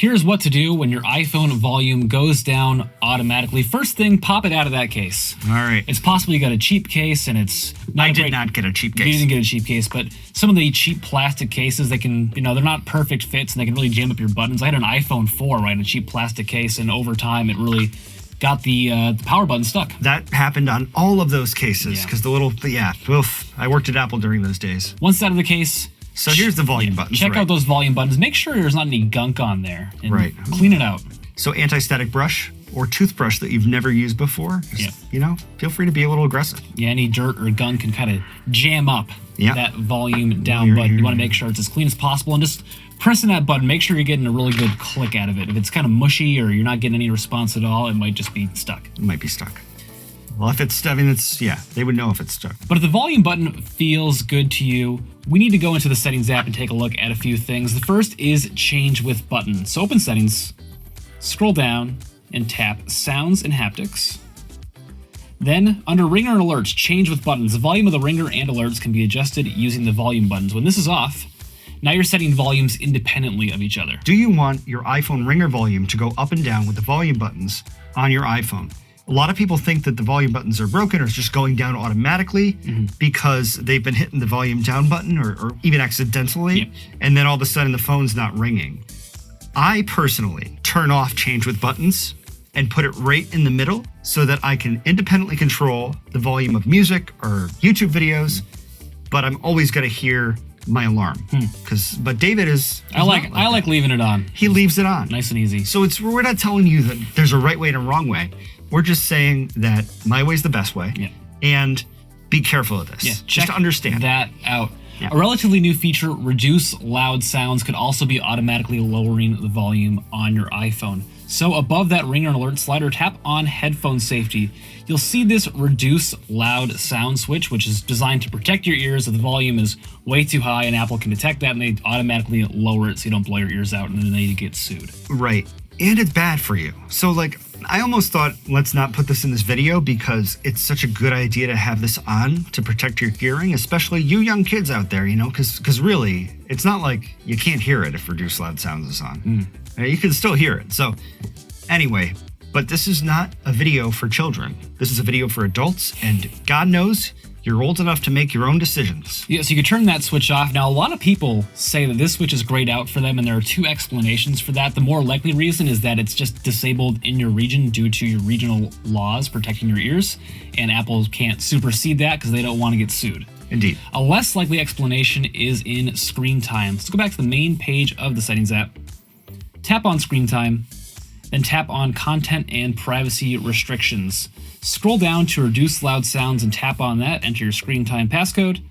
Here's what to do when your iPhone volume goes down automatically. First thing, pop it out of that case. All right. It's possible you got a cheap case and it's not I did not get a cheap case. You didn't get a cheap case, but some of the cheap plastic cases, they can, they're not perfect fits and they can really jam up your buttons. I had an iPhone 4, right, in a cheap plastic case, and over time it really got the power button stuck. That happened on all of those cases because I worked at Apple during those days. Once out of the case, so here's the volume buttons. Check out those volume buttons. Make sure there's not any gunk on there. And clean it out. So anti-static brush or toothbrush that you've never used before, feel free to be a little aggressive. Yeah, any dirt or gunk can kind of jam up that volume down button. You want to make sure it's as clean as possible, and just pressing that button, make sure you're getting a really good click out of it. If it's kind of mushy or you're not getting any response at all, it might just be stuck. It might be stuck. Well, if it's, they would know if it's stuck. But if the volume button feels good to you, we need to go into the Settings app and take a look at a few things. The first is Change with Button. So open Settings, scroll down, and tap Sounds and Haptics. Then, under Ringer and Alerts, Change with Buttons. The volume of the ringer and alerts can be adjusted using the volume buttons. When this is off, now you're setting volumes independently of each other. Do you want your iPhone ringer volume to go up and down with the volume buttons on your iPhone? A lot of people think that the volume buttons are broken or it's just going down automatically because they've been hitting the volume down button or even accidentally, and then all of a sudden the phone's not ringing. I personally turn off Change with Buttons and put it right in the middle so that I can independently control the volume of music or YouTube videos, but I'm always going to hear my alarm. But David is... I like leaving it on. He leaves it on. Nice and easy. So we're not telling you that there's a right way and a wrong way. We're just saying that my way's the best way. And be careful of this. Just to understand that out. A relatively new feature, Reduce Loud Sounds, could also be automatically lowering the volume on your iPhone. So above that ringer and alert slider, tap on Headphone Safety. You'll see this Reduce Loud Sound switch, which is designed to protect your ears if the volume is way too high, and Apple can detect that and they automatically lower it so you don't blow your ears out and then you get sued. Right. And it's bad for you. So I almost thought, let's not put this in this video because it's such a good idea to have this on to protect your hearing, especially you young kids out there, because really, it's not like you can't hear it if Reduce Loud Sounds is on. You can still hear it. So anyway, but this is not a video for children. This is a video for adults, and God knows you're old enough to make your own decisions. Yeah, so you can turn that switch off. Now, a lot of people say that this switch is grayed out for them, and there are two explanations for that. The more likely reason is that it's just disabled in your region due to your regional laws protecting your ears, and Apple can't supersede that because they don't want to get sued. Indeed. A less likely explanation is in screen time. Let's go back to the main page of the Settings app. Tap on Screen Time, then tap on Content and Privacy Restrictions. Scroll down to Reduce Loud Sounds and tap on that. Enter your screen time passcode.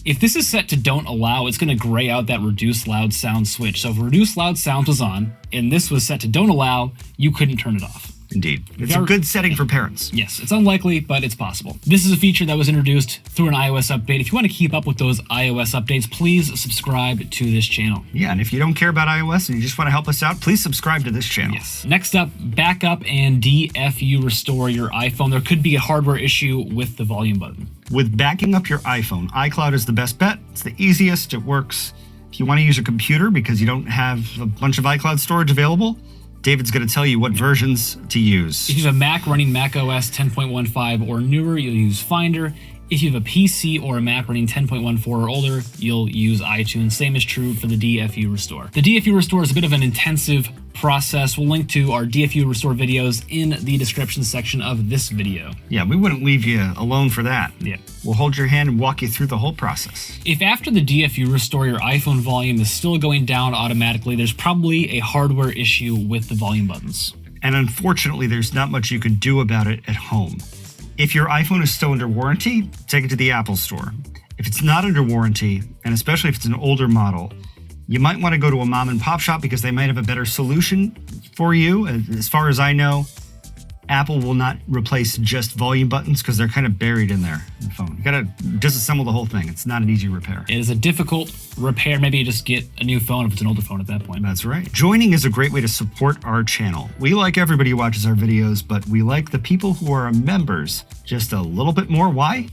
If this is set to Don't Allow, it's going to gray out that Reduce Loud Sound switch. So if Reduce Loud Sounds was on and this was set to Don't Allow, you couldn't turn it off. Indeed. It's a good setting for parents. Yes, it's unlikely, but it's possible. This is a feature that was introduced through an iOS update. If you want to keep up with those iOS updates, please subscribe to this channel. Yeah, and if you don't care about iOS and you just want to help us out, please subscribe to this channel. Yes. Next up, backup and DFU Restore Your iPhone. There could be a hardware issue with the volume button. With backing up your iPhone, iCloud is the best bet. It's the easiest. It works. If you want to use a computer because you don't have a bunch of iCloud storage available, David's going to tell you what versions to use. If you have a Mac running Mac OS 10.15 or newer, you'll use Finder. If you have a PC or a Mac running 10.14 or older, you'll use iTunes. Same is true for the DFU Restore. The DFU Restore is a bit of an intensive process. We'll link to our DFU Restore videos in the description section of this video. Yeah, we wouldn't leave you alone for that. Yeah. We'll hold your hand and walk you through the whole process. If after the DFU Restore your iPhone volume is still going down automatically, there's probably a hardware issue with the volume buttons. And unfortunately, there's not much you could do about it at home. If your iPhone is still under warranty, take it to the Apple Store. If it's not under warranty, and especially if it's an older model, you might want to go to a mom and pop shop because they might have a better solution for you. As far as I know, Apple will not replace just volume buttons because they're kind of buried in there in the phone. You gotta disassemble the whole thing. It's not an easy repair. It is a difficult repair. Maybe you just get a new phone if it's an older phone at that point. That's right. Joining is a great way to support our channel. We like everybody who watches our videos, but we like the people who are members just a little bit more. Why?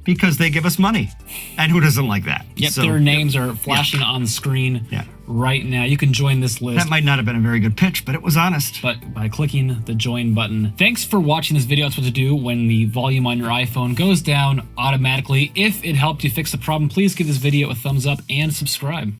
because they give us money. And who doesn't like that? Yep, So, their names are flashing on the screen right now. You can join this list. that might not have been a very good pitch, but it was honest. But by clicking the join button. Thanks for watching this video. That's what to do when the volume on your iPhone goes down automatically. If it helped you fix the problem, please give this video a thumbs up and subscribe.